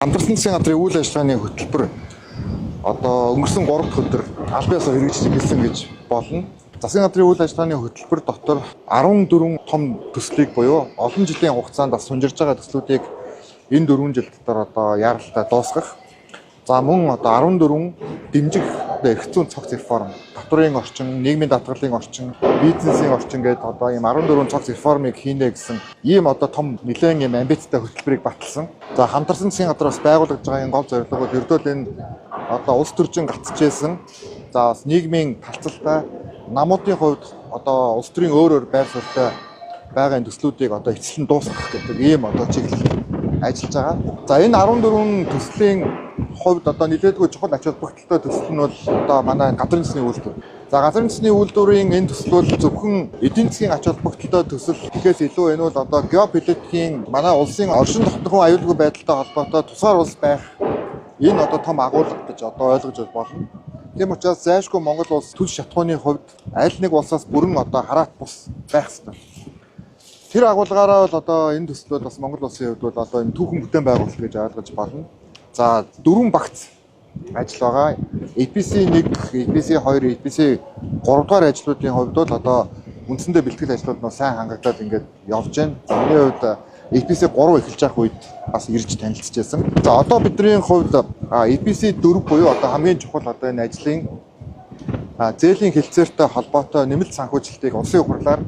Хамтарсан засгийн газрын үйл ажиллагааны хөтөлбөр одоо өнгөрсөн 3 дахь өдөр аль биесээр хэрэгжиж эхэлсэн гэж болно. Засгийн газрын үйл ажиллагааны хөтөлбөр дотор 14 том төслийг буюу олон жилийн хугацаанд бас сунжирж байгаа төслүүдийг энэ 4 жил дотор одоо яаралтай дуусгах. За мөн одоо 14 дэмжих эрх зүйн цогц реформ, татврын орчин, нийгмийн даатгалын орчин, бизнесийн орчин гэдэг одоо ийм 14 цогц реформыг хийнэ гэсэн ийм одоо том нэлээд ийм амбицтай хөтөлбөрийг баталсан. За хамтарсан засгийн газраас байгуулагдж байгаа энэ гол зорилго бол ердөө энэ одоо улс төрчин гацчихсэн. За бас нийгмийн талцалтай намуудын хувьд одоо улс төрийн өөр байр суурьтай байгаа энэ төслүүдийг одоо эцэслэн дуусгах гэдэг ийм одоо чиглэл ажиллаж байгаа. За энэ 14 төслийн хувьд одоо нэлээдгүй чухал ач холбогдолтой төсөл нь бол одоо манай газрын засгийн үйлдвэр. За газрын засгийн үйлдвэрийн энэ төсөл бол зөвхөн эдийн засгийн ач холбогдолтой төсөл гэхээс илүү энэ бол одоо геополитикийн манай улсын оршин тогтнохын аюулгүй байдалтай холбоотой тусгаар улс байх энэ одоо том агуулга гэж одоо ойлгож болно. Тийм учраас зайлшгүй Монгол улс түлш шатхууны хувьд аль нэг улсаас бүрэн одоо хараат бус байх ёстой. Тэр агуулгаараа бол одоо энэ төсөл бол бас Монгол улсын хувьд бол одоо энэ түүхэн бүтээн байгуулалт гэж ойлгож болно. За 4 багц ажил байгаа. APC 1, APC 2, APC 3 дугаар ажлуудын хувьд бол одоо үндсэндээ бэлтгэл ажлууд нь сайн хангагдаад ингээд явж байна. Миний хувьд APC 3 эхэлж явах үед бас ирж танилцчихсан. За одоо бидний хувьд APC 4 буюу одоо хамгийн чухал одоо энэ ажлын зээлийн хэлцээртэй холбоотой нэмэлт санхүүжилтийг улсын хурлаар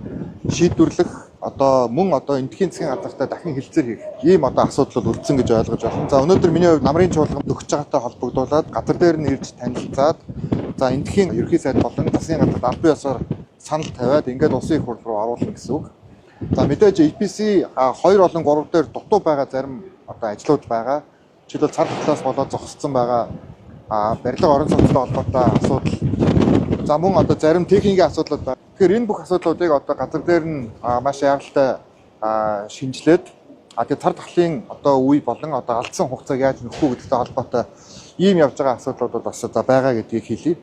шийдвэрлэх одоо мөн одоо эндхийн засгийн газартай дахин хэлцээр хийх ийм одоо асуудал үлдсэн гэж ойлгож байна. За өнөөдөр миний хувьд намрын чуулганд өгч байгаатай холбогдуулаад газар дээр нь ирж танилцаад за эндхийн ерхий сайд болон засгийн газарт аль бие ёсоор санал тавиад ингээд улсын их хурл руу оруулна гэсэн үг. За мэдээж APC 2 болон 3 дээр дутуу байгаа зарим одоо ажлууд байгаа. Жишээлбэл цар талаас болоод зогссон байгаа барилга орон сууцтай холбоотой асуудал. За мөн одоо зарим техникийн асуудлууд байна. Тэгэхээр энэ бүх асуудлуудыг одоо газар дээр нь маш яралтай шинжилээд тэгээ цар тахлын одоо үе болон одоо алдсан хугацааг яаж нөхөх үү гэдэгтэй холбоотой ийм явж байгаа асуудлууд бол бас одоо байгаа гэдгийг хэлье.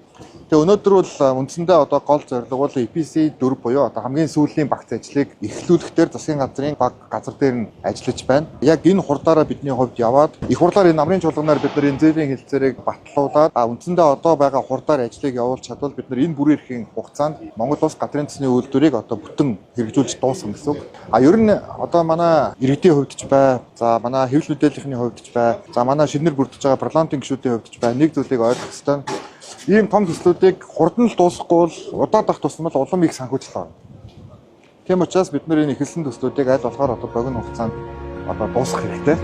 Тэгээ өнөөдөр бол үндсэндээ одоо гол зорилго бол APC 4 буюу одоо хамгийн сүүлийн багц ажлыг эхлүүлэхээр засгийн газрын баг газар дээр нь ажиллаж байна. Яг энэ хурдаараа бидний хувьд яваад их хурлаар энэ намрын чуулганаар бид нар энэ зээлийн хэлцээрийг батлуулаад үндсэндээ одоо байгаа хурдаар ажлыг явуулж чадвал бид нар энэ бүрийн эрхийн хугацаанд Монгол улс газрын засгийн үйлдвэрийг одоо бүтэн хэрэгжүүлж дуусгах гэсэн үг. Ер нь одоо манай иргэдийн хувьд ч бай, за манай хэвлэл мэдээллийн хувьд ч бай, за манай шинээр бүрдэж байгаа парламентын гишүүдийн хувьд ч бай нэг зүйлийг ойлгох ёстой. Ийм том төслүүдийг хурдан л дуусгахгүй бол удаадах тусмал улам их санхүүжилт байна. Тийм учраас бид нар энэ эхэлсэн төслүүдийг аль болохоор одоо богино хугацаанд одоо дуусгах хэрэгтэй.